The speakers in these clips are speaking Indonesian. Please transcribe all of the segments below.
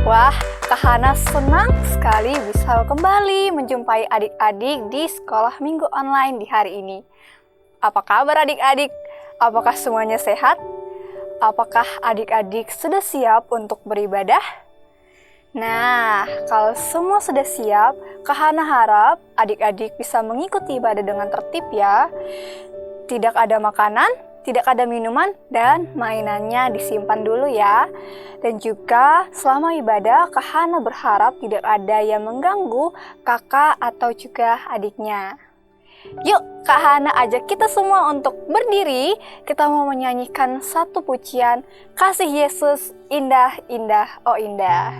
Wah, Kak Hana senang sekali bisa kembali menjumpai adik-adik di sekolah minggu online di hari ini. Apa kabar adik-adik? Apakah semuanya sehat? Apakah adik-adik sudah siap untuk beribadah? Nah, kalau semua sudah siap, Kak Hana harap adik-adik bisa mengikuti ibadah dengan tertib ya. Tidak ada makanan, tidak ada minuman, dan mainannya disimpan dulu ya. Dan juga selama ibadah, Kak Hana berharap tidak ada yang mengganggu kakak atau juga adiknya. Yuk, Kak Hana ajak kita semua untuk berdiri. Kita mau menyanyikan satu pujian, Kasih Yesus Indah, Indah, Oh Indah.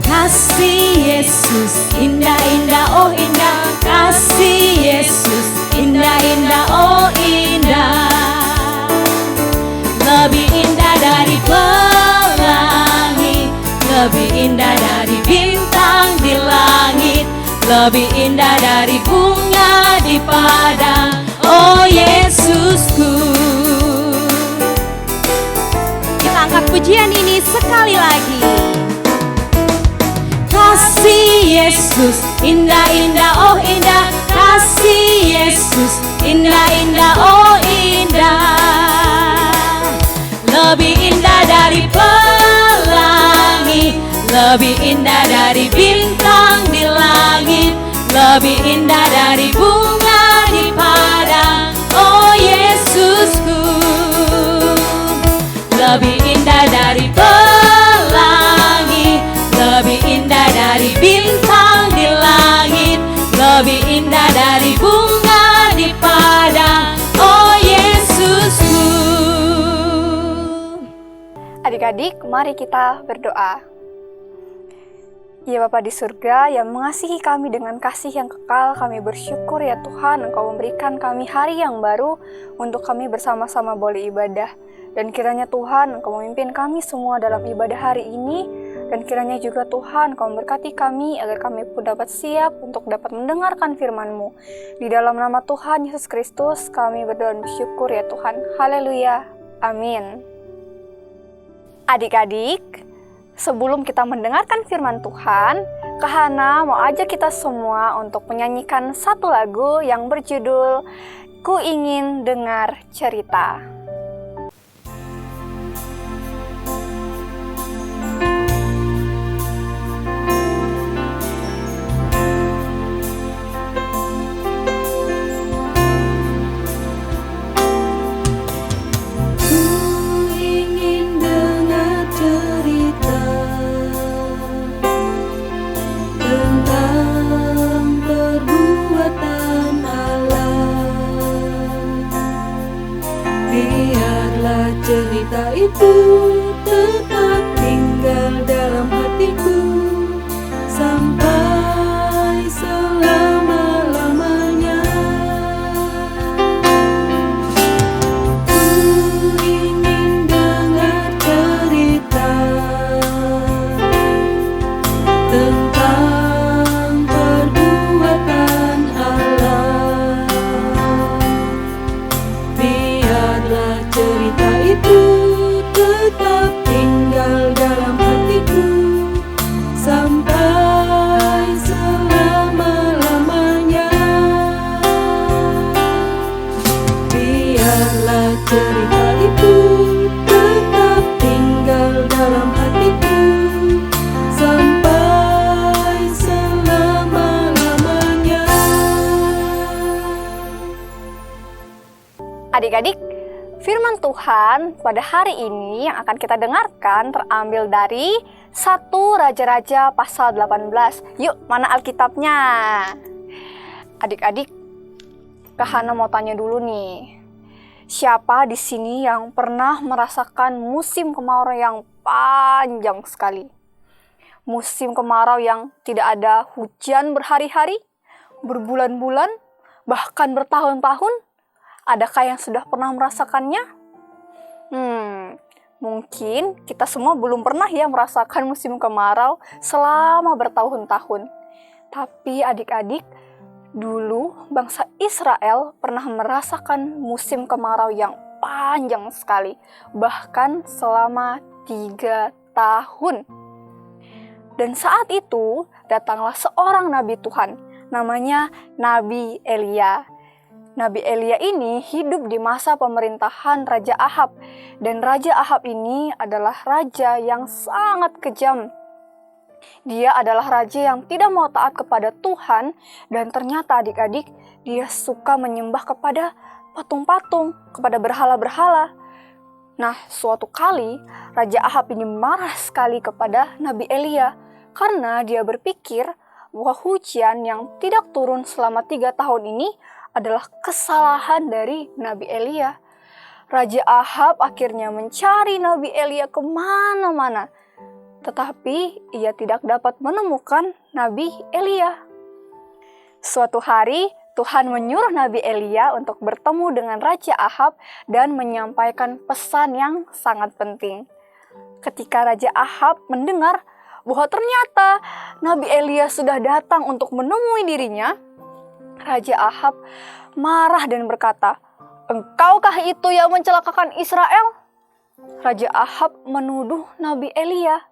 Kasih Yesus indah-indah, oh indah. Kasih Yesus indah-indah, oh indah. Lebih indah dari pelangi, lebih indah dari bintang di langit, lebih indah dari bunga di padang, oh Yesusku. Kita angkat pujian ini sekali lagi. Kasih Yesus indah-indah, oh indah. Kasih Yesus indah-indah, oh indah. Lebih indah dari pelangi, lebih indah dari bintang di langit, lebih indah dari bunga di padang, oh Yesusku. Lebih indah dari pelangi, lebih indah dari bintang di langit, lebih indah dari bunga di padang, oh Yesusku. Adik-adik, mari kita berdoa. Ya Bapa di surga yang mengasihi kami dengan kasih yang kekal, kami bersyukur ya Tuhan Engkau memberikan kami hari yang baru untuk kami bersama-sama boleh ibadah. Dan kiranya Tuhan Engkau memimpin kami semua dalam ibadah hari ini. Dan kiranya juga Tuhan Engkau memberkati kami agar kami pun dapat siap untuk dapat mendengarkan firman-Mu. Di dalam nama Tuhan Yesus Kristus kami berdoa dan bersyukur ya Tuhan. Haleluya. Amin. Adik-adik, sebelum kita mendengarkan firman Tuhan, Kak Hana mau ajak kita semua untuk menyanyikan satu lagu yang berjudul Ku Ingin Dengar Cerita. Cerita itu tetap tinggal dalam hatiku sampai selama-lamanya. Ku ingin dengar cerita tentang perbuatan Allah. Biarlah cerita itu tetap tinggal dalam hatiku sampai selama-lamanya. Biarlah cerita itu tetap tinggal dalam hatiku sampai selama-lamanya. Adik-adik, firman Tuhan pada hari ini yang akan kita dengarkan terambil dari 1 Raja-Raja pasal 18. Yuk, mana Alkitabnya? Adik-adik, Kak Hana mau tanya dulu nih. Siapa di sini yang pernah merasakan musim kemarau yang panjang sekali? Musim kemarau yang tidak ada hujan berhari-hari, berbulan-bulan, bahkan bertahun-tahun? Adakah yang sudah pernah merasakannya? Mungkin kita semua belum pernah ya merasakan musim kemarau selama bertahun-tahun. Tapi adik-adik, Dulu bangsa Israel pernah merasakan musim kemarau yang panjang sekali, bahkan selama 3 tahun. Dan saat itu datanglah seorang nabi Tuhan, namanya Nabi Elia. Nabi Elia ini hidup di masa pemerintahan Raja Ahab, dan Raja Ahab ini adalah raja yang sangat kejam. Dia adalah raja yang tidak mau taat kepada Tuhan, dan ternyata adik-adik, dia suka menyembah kepada patung-patung, kepada berhala-berhala. Nah, suatu kali Raja Ahab ini marah sekali kepada Nabi Elia, karena dia berpikir bahwa hujan yang tidak turun selama 3 tahun ini adalah kesalahan dari Nabi Elia. Raja Ahab akhirnya mencari Nabi Elia kemana-mana, tetapi ia tidak dapat menemukan Nabi Elia. Suatu hari, Tuhan menyuruh Nabi Elia untuk bertemu dengan Raja Ahab dan menyampaikan pesan yang sangat penting. Ketika Raja Ahab mendengar bahwa ternyata Nabi Elia sudah datang untuk menemui dirinya, Raja Ahab marah dan berkata, "Engkaukah itu yang mencelakakan Israel?" Raja Ahab menuduh Nabi Elia.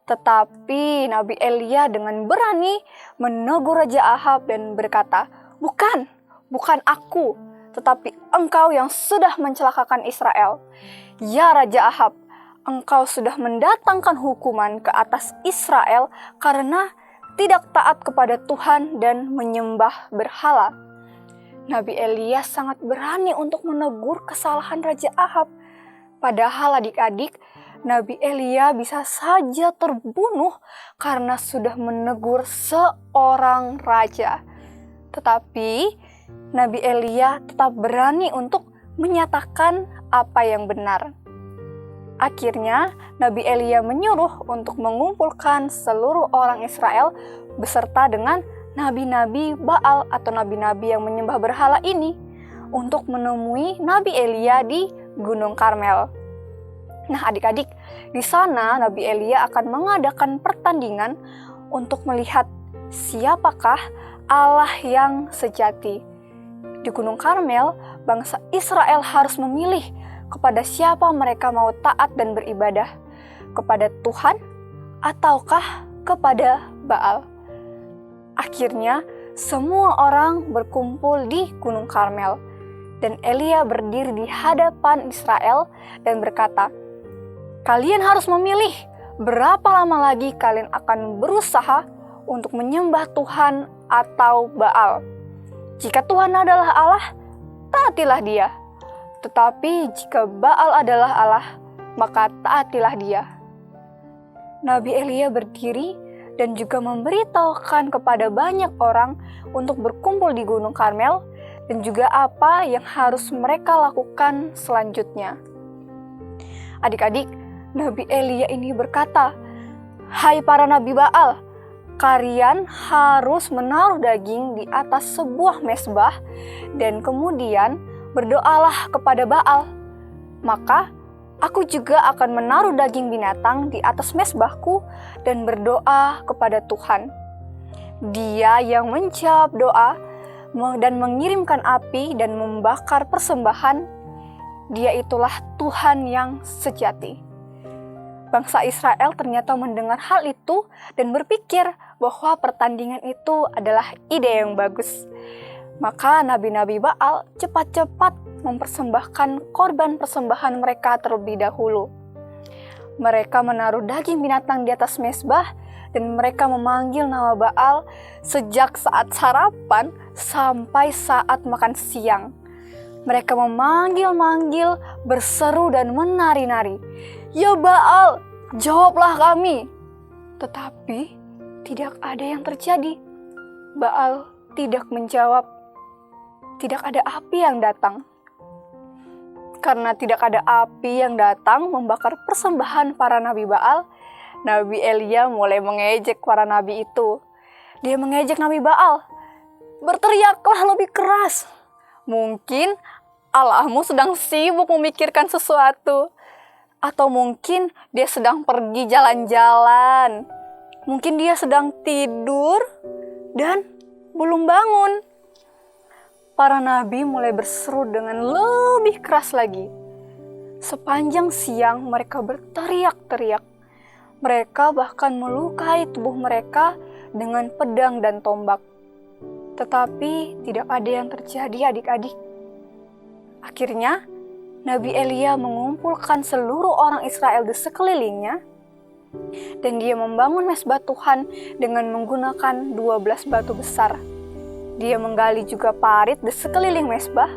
Tetapi Nabi Elia dengan berani menegur Raja Ahab dan berkata, bukan aku, tetapi engkau yang sudah mencelakakan Israel. Ya Raja Ahab, engkau sudah mendatangkan hukuman ke atas Israel karena tidak taat kepada Tuhan dan menyembah berhala. Nabi Elia sangat berani untuk menegur kesalahan Raja Ahab. Padahal adik-adik, Nabi Elia bisa saja terbunuh karena sudah menegur seorang raja. Tetapi Nabi Elia tetap berani untuk menyatakan apa yang benar. Akhirnya Nabi Elia menyuruh untuk mengumpulkan seluruh orang Israel beserta dengan nabi-nabi Baal atau nabi-nabi yang menyembah berhala ini untuk menemui Nabi Elia di Gunung Karmel. Nah adik-adik, di sana Nabi Elia akan mengadakan pertandingan untuk melihat siapakah Allah yang sejati. Di Gunung Karmel, bangsa Israel harus memilih kepada siapa mereka mau taat dan beribadah, kepada Tuhan ataukah kepada Baal. Akhirnya, semua orang berkumpul di Gunung Karmel, dan Elia berdiri di hadapan Israel dan berkata, "Kalian harus memilih berapa lama lagi kalian akan berusaha untuk menyembah Tuhan atau Baal. Jika Tuhan adalah Allah, taatilah Dia. Tetapi jika Baal adalah Allah, maka taatilah Dia." Nabi Elia berdiri dan juga memberitahukan kepada banyak orang untuk berkumpul di Gunung Karmel dan juga apa yang harus mereka lakukan selanjutnya. Adik-adik, Nabi Elia ini berkata, "Hai para nabi Baal, kalian harus menaruh daging di atas sebuah mezbah dan kemudian berdoalah kepada Baal. Maka aku juga akan menaruh daging binatang di atas mezbahku dan berdoa kepada Tuhan. Dia yang menjawab doa dan mengirimkan api dan membakar persembahan, Dia itulah Tuhan yang sejati." Bangsa Israel ternyata mendengar hal itu dan berpikir bahwa pertandingan itu adalah ide yang bagus. Maka nabi-nabi Baal cepat-cepat mempersembahkan korban persembahan mereka terlebih dahulu. Mereka menaruh daging binatang di atas mezbah dan mereka memanggil nama Baal sejak saat sarapan sampai saat makan siang. Mereka memanggil-manggil, berseru dan menari-nari, "Ya Baal, jawablah kami." Tetapi tidak ada yang terjadi. Baal tidak menjawab. Tidak ada api yang datang. Karena tidak ada api yang datang membakar persembahan para nabi Baal, Nabi Elia mulai mengejek para nabi itu. Dia mengejek Nabi Baal. "Berteriaklah lebih keras. Mungkin Allahmu sedang sibuk memikirkan sesuatu. Atau mungkin dia sedang pergi jalan-jalan. Mungkin dia sedang tidur dan belum bangun." para nabi mulai berseru dengan lebih keras lagi. Sepanjang siang mereka berteriak-teriak. Mereka bahkan melukai tubuh mereka dengan pedang dan tombak. Tetapi tidak ada yang terjadi adik-adik. Akhirnya, Nabi Elia mengumpulkan seluruh orang Israel di sekelilingnya, dan dia membangun mezbah Tuhan dengan menggunakan 12 batu besar. Dia menggali juga parit di sekeliling mezbah,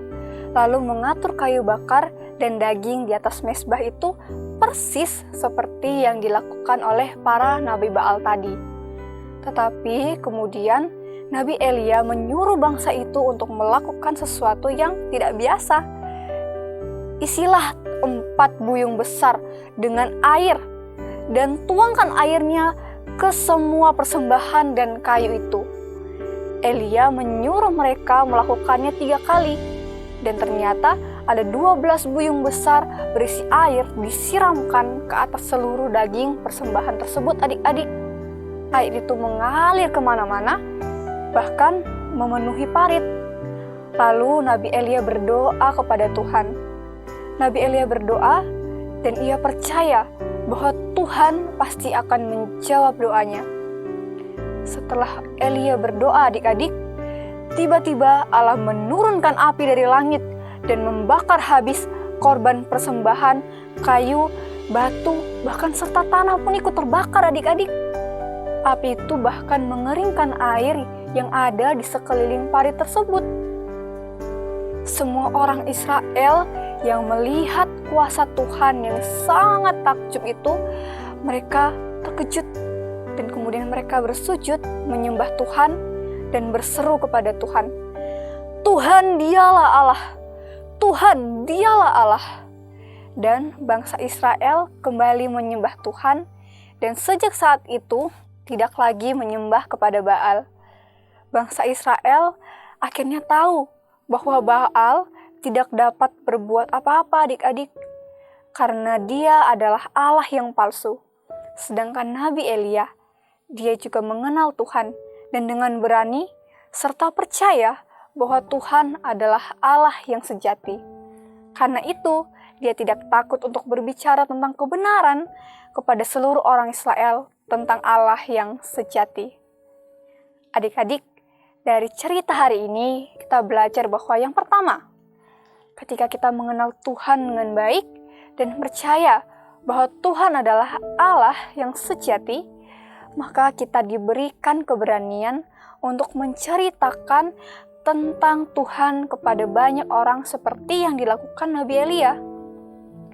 lalu mengatur kayu bakar dan daging di atas mezbah itu persis seperti yang dilakukan oleh para nabi Baal tadi. Tetapi kemudian Nabi Elia menyuruh bangsa itu untuk melakukan sesuatu yang tidak biasa. Isilah 4 buyung besar dengan air dan tuangkan airnya ke semua persembahan dan kayu itu. Elia menyuruh mereka melakukannya 3 kali, dan ternyata ada 12 buyung besar berisi air disiramkan ke atas seluruh daging persembahan tersebut adik-adik. Air itu mengalir kemana-mana, bahkan memenuhi parit. Lalu Nabi Elia berdoa kepada Tuhan. Nabi Elia berdoa dan ia percaya bahwa Tuhan pasti akan menjawab doanya. Setelah Elia berdoa adik-adik, tiba-tiba Allah menurunkan api dari langit dan membakar habis korban persembahan, kayu, batu, bahkan serta tanah pun ikut terbakar adik-adik. Api itu bahkan mengeringkan air yang ada di sekeliling parit tersebut. Semua orang Israel yang melihat kuasa Tuhan yang sangat takjub itu, mereka terkejut dan kemudian mereka bersujud menyembah Tuhan dan berseru kepada Tuhan, "Tuhan dialah Allah, Tuhan dialah Allah." Dan bangsa Israel kembali menyembah Tuhan, dan sejak saat itu tidak lagi menyembah kepada Baal. Bangsa Israel akhirnya tahu bahwa Baal tidak dapat berbuat apa-apa adik-adik, karena dia adalah Allah yang palsu. Sedangkan Nabi Elia, dia juga mengenal Tuhan dan dengan berani serta percaya bahwa Tuhan adalah Allah yang sejati. Karena itu, dia tidak takut untuk berbicara tentang kebenaran kepada seluruh orang Israel tentang Allah yang sejati. Adik-adik, dari cerita hari ini kita belajar bahwa yang pertama, ketika kita mengenal Tuhan dengan baik dan percaya bahwa Tuhan adalah Allah yang sejati, maka kita diberikan keberanian untuk menceritakan tentang Tuhan kepada banyak orang seperti yang dilakukan Nabi Elia.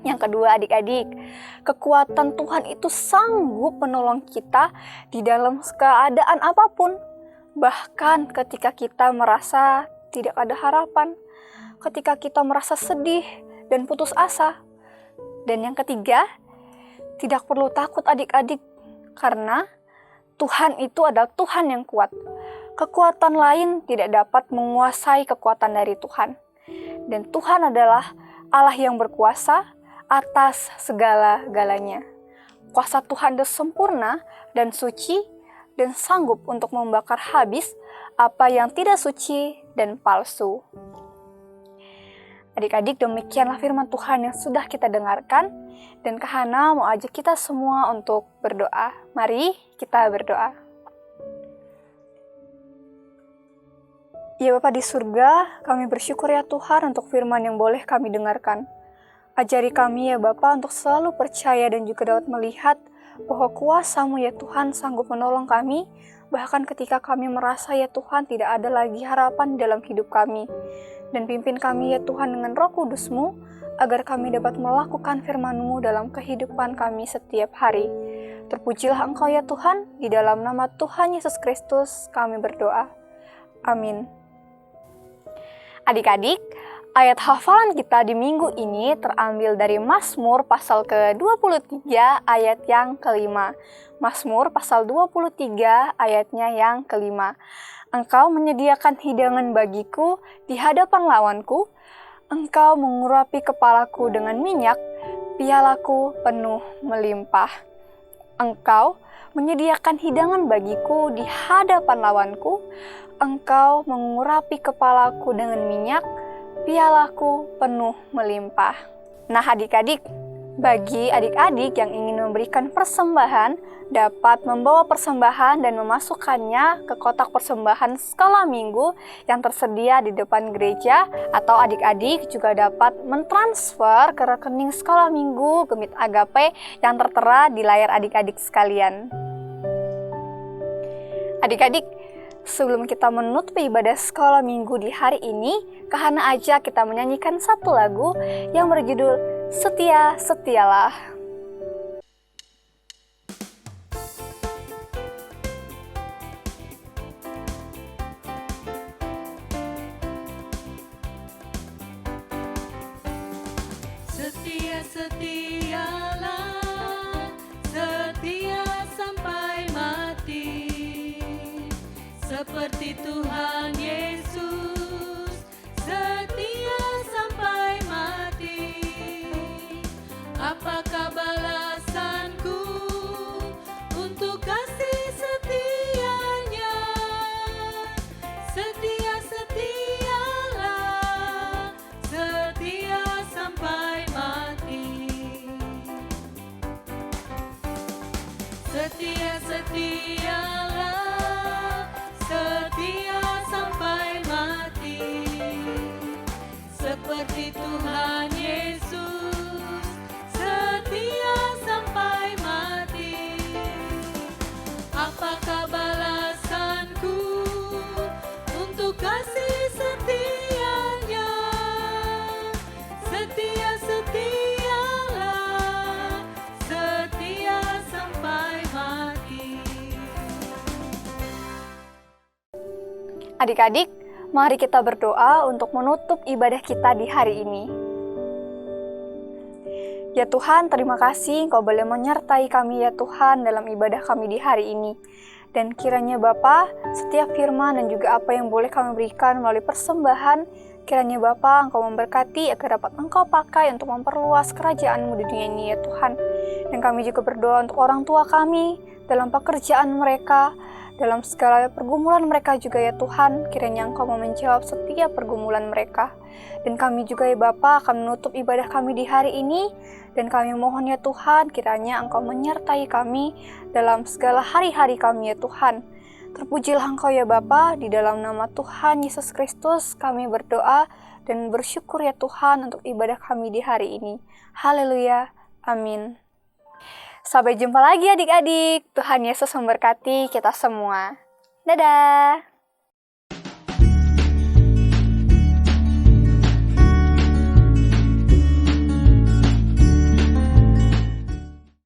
Yang kedua adik-adik, kekuatan Tuhan itu sanggup menolong kita di dalam keadaan apapun. Bahkan ketika kita merasa tidak ada harapan, ketika kita merasa sedih dan putus asa. Dan yang ketiga, tidak perlu takut adik-adik, karena Tuhan itu adalah Tuhan yang kuat. Kekuatan lain tidak dapat menguasai kekuatan dari Tuhan. Dan Tuhan adalah Allah yang berkuasa atas segala-galanya. Kuasa Tuhan itu sempurna dan suci dan sanggup untuk membakar habis apa yang tidak suci dan palsu. Adik-adik, demikianlah firman Tuhan yang sudah kita dengarkan, dan Kak Hana mau ajak kita semua untuk berdoa. Mari kita berdoa. Ya Bapa di surga, kami bersyukur ya Tuhan untuk firman yang boleh kami dengarkan. Ajari kami ya Bapa untuk selalu percaya dan juga dapat melihat bahwa kuasa-Mu ya Tuhan sanggup menolong kami, bahkan ketika kami merasa ya Tuhan tidak ada lagi harapan dalam hidup kami. Dan pimpin kami ya Tuhan dengan Roh Kudus-Mu, agar kami dapat melakukan firman-Mu dalam kehidupan kami setiap hari. Terpujilah Engkau ya Tuhan, di dalam nama Tuhan Yesus Kristus kami berdoa. Amin. Adik-adik, ayat hafalan kita di minggu ini terambil dari Mazmur pasal ke-23 ayat yang kelima. Mazmur pasal 23 ayatnya yang kelima. Engkau menyediakan hidangan bagiku di hadapan lawanku. Engkau mengurapi kepalaku dengan minyak, pialaku penuh melimpah. Engkau menyediakan hidangan bagiku di hadapan lawanku. Engkau mengurapi kepalaku dengan minyak, pialaku penuh melimpah. Nah adik-adik, bagi adik-adik yang ingin memberikan persembahan, dapat membawa persembahan dan memasukkannya ke kotak persembahan sekolah minggu yang tersedia di depan gereja, atau adik-adik juga dapat mentransfer ke rekening sekolah minggu Gemit Agape yang tertera di layar adik-adik sekalian. Adik-adik, sebelum kita menutup ibadah sekolah minggu di hari ini, Kahana aja kita menyanyikan satu lagu yang berjudul Setia Setialah. Setia setialah, setia sampai mati, seperti Tuhan Yesus, setia sampai mati. Apakah balasanku untuk kasih setianya? Setia setialah, setia sampai mati. Setia setialah, setia sampai mati, seperti Tuhan Yesus, setia sampai mati. Apakah balasanku untuk kasih setianya? Setia setialah, setia sampai mati. Adik-adik, mari kita berdoa untuk menutup ibadah kita di hari ini. Ya Tuhan, terima kasih Engkau boleh menyertai kami ya Tuhan dalam ibadah kami di hari ini. Dan kiranya Bapa, setiap firman dan juga apa yang boleh kami berikan melalui persembahan, kiranya Bapa Engkau memberkati agar dapat Engkau pakai untuk memperluas kerajaan-Mu di dunia ini ya Tuhan. Dan kami juga berdoa untuk orang tua kami dalam pekerjaan mereka, dalam segala pergumulan mereka juga ya Tuhan, kiranya Engkau mau menjawab setiap pergumulan mereka. Dan kami juga ya Bapa akan menutup ibadah kami di hari ini, dan kami mohon ya Tuhan, kiranya Engkau menyertai kami dalam segala hari-hari kami ya Tuhan. Terpujilah Engkau ya Bapa, di dalam nama Tuhan Yesus Kristus kami berdoa dan bersyukur ya Tuhan untuk ibadah kami di hari ini. Haleluya, amin. Sampai jumpa lagi adik-adik. Tuhan Yesus memberkati kita semua. Dadah.